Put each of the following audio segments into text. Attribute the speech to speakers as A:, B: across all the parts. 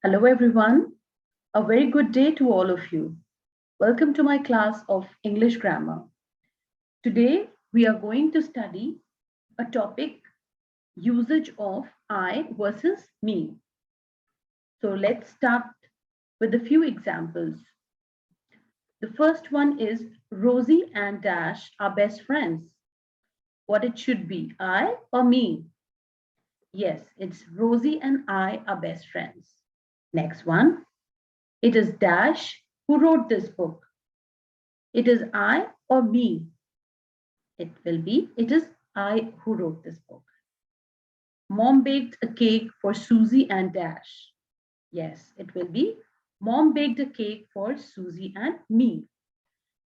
A: Hello, everyone. A very good day to all of you. Welcome to my class of English grammar. Today, we are going to study a topic usage of I versus me. So let's start with a few examples. The first one is Rosie and Dash are best friends. What it should be, I or me? Yes, it's Rosie and I are best friends. Next one, it is Dash who wrote this book. It is I or me? It is I who wrote this book. Mom baked a cake for Susie and Dash. Yes, it will be Mom baked a cake for Susie and me.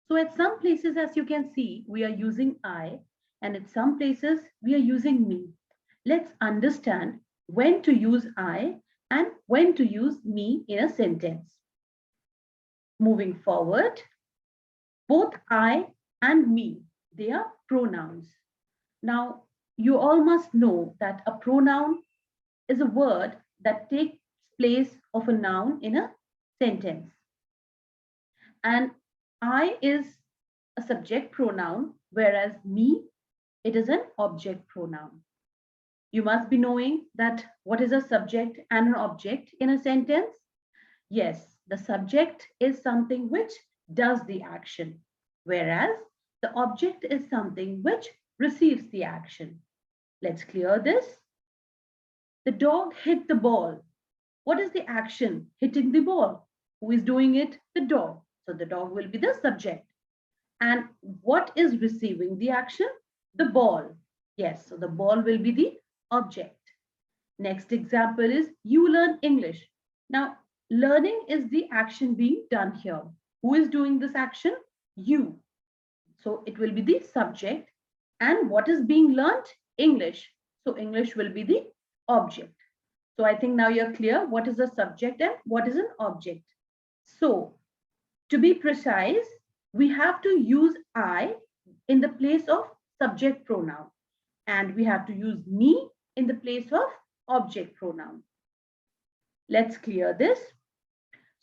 A: So at some places, as you can see, we are using I, and at some places, we are using me. Let's understand when to use I and when to use me in a sentence. Moving forward, both I and me, they are pronouns. Now, you all must know that a pronoun is a word that takes place of a noun in a sentence. And I is a subject pronoun, whereas me, it is an object pronoun. You must be knowing that what is a subject and an object in a sentence? Yes, the subject is something which does the action, whereas the object is something which receives the action. Let's clear this. The dog hit the ball. What is the action? Hitting the ball. Who is doing it? The dog. So the dog will be the subject. And what is receiving the action? The ball. Yes, so the ball will be the object. Next example is you learn English. Now, learning is the action being done here. Who is doing this action? You. So it will be the subject. And what is being learned? English. So English will be the object. So I think now you're clear what is a subject and what is an object. So to be precise, we have to use I in the place of subject pronoun, and we have to use me in the place of object pronoun. Let's clear this.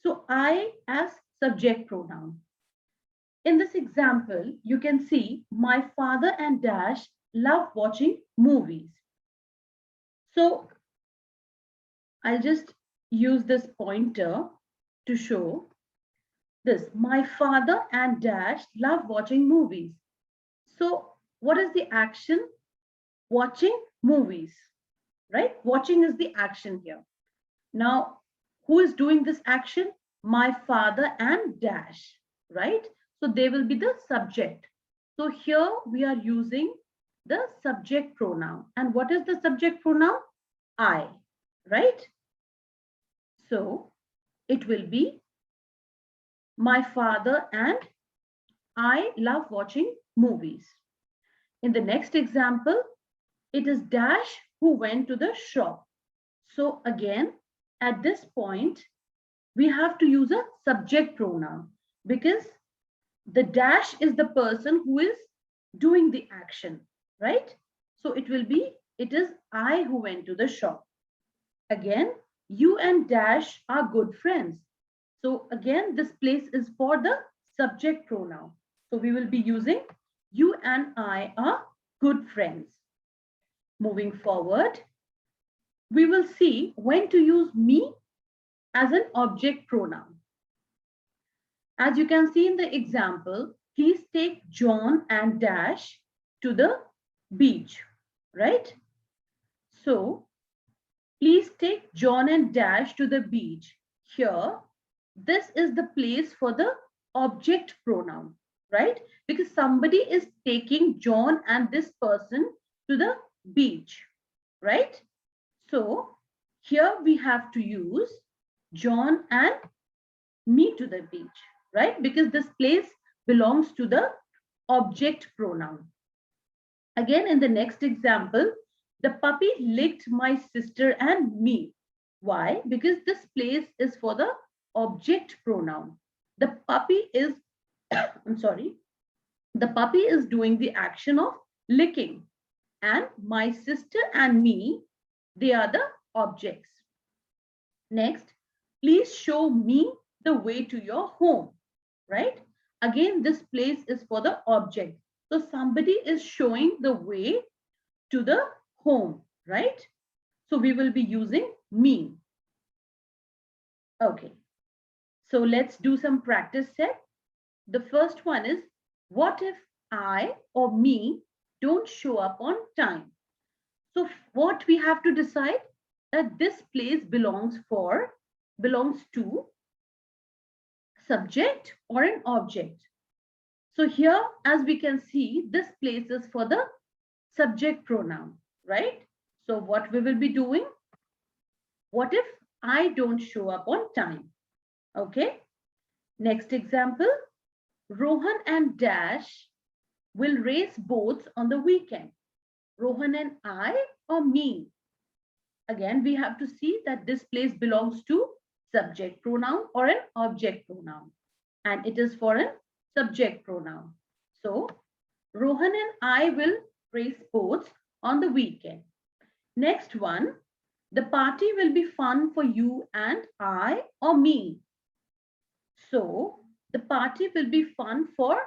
A: So I as subject pronoun. In this example, you can see my father and Dash love watching movies. So I'll just use this pointer to show this. My father and Dash love watching movies. So what is the action? Watching movies, right? Watching is the action here. Now, who is doing this action? My father and Dash, right? So they will be the subject. So here we are using the subject pronoun. And what is the subject pronoun? I, right? So it will be my father and I love watching movies. In the next example, it is Dash who went to the shop. So again, at this point, we have to use a subject pronoun because the Dash is the person who is doing the action, right? So it will be, it is I who went to the shop. Again, you and Dash are good friends. So again, this place is for the subject pronoun. So we will be using you and I are good friends. Moving forward, we will see when to use me as an object pronoun. As you can see in the example, please take John and Dash to the beach, right? So please take John and Dash to the beach. Here, this is the place for the object pronoun, right? Because somebody is taking John and this person to the beach, right? So here we have to use John and me to the beach, right? Because this place belongs to the object pronoun. Again, in the next example, the puppy licked my sister and me. Why? Because this place is for the object pronoun. The puppy is, I'm sorry, the puppy is doing the action of licking. And my sister and me, they are the objects. Next, Please show me the way to your home, right? Again, this place is for the object. So somebody is showing the way to the home, right? So we will be using me. Okay. So let's do some practice set. The first one is, what if I or me don't show up on time? So what we have to decide, that this place belongs to subject or an object. So here, as we can see, this place is for the subject pronoun, right? So what we will be doing, what if I don't show up on time? Okay. Next example, Rohan and Dash will race boats on the weekend. Rohan and I or me? Again, we have to see that this place belongs to subject pronoun or an object pronoun, and it is for a subject pronoun. So Rohan and I will race boats on the weekend. Next one, the party will be fun for you and I or me. So the party will be fun for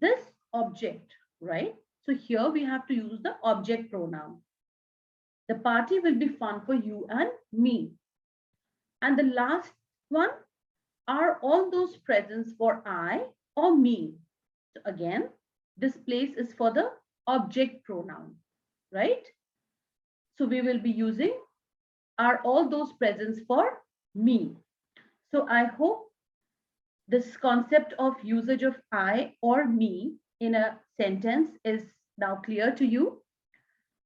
A: this object, right? So here we have to use the object pronoun. The party will be fun for you and me. And the last one, are all those presents for I or me? So again, this place is for the object pronoun, right? So we will be using, are all those presents for me? So I hope this concept of usage of I or me in a sentence is now clear to you.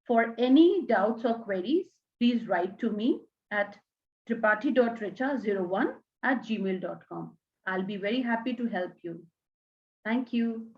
A: For any doubts or queries, please write to me at tripathi.richa01@gmail.com. I'll be very happy to help you. Thank you.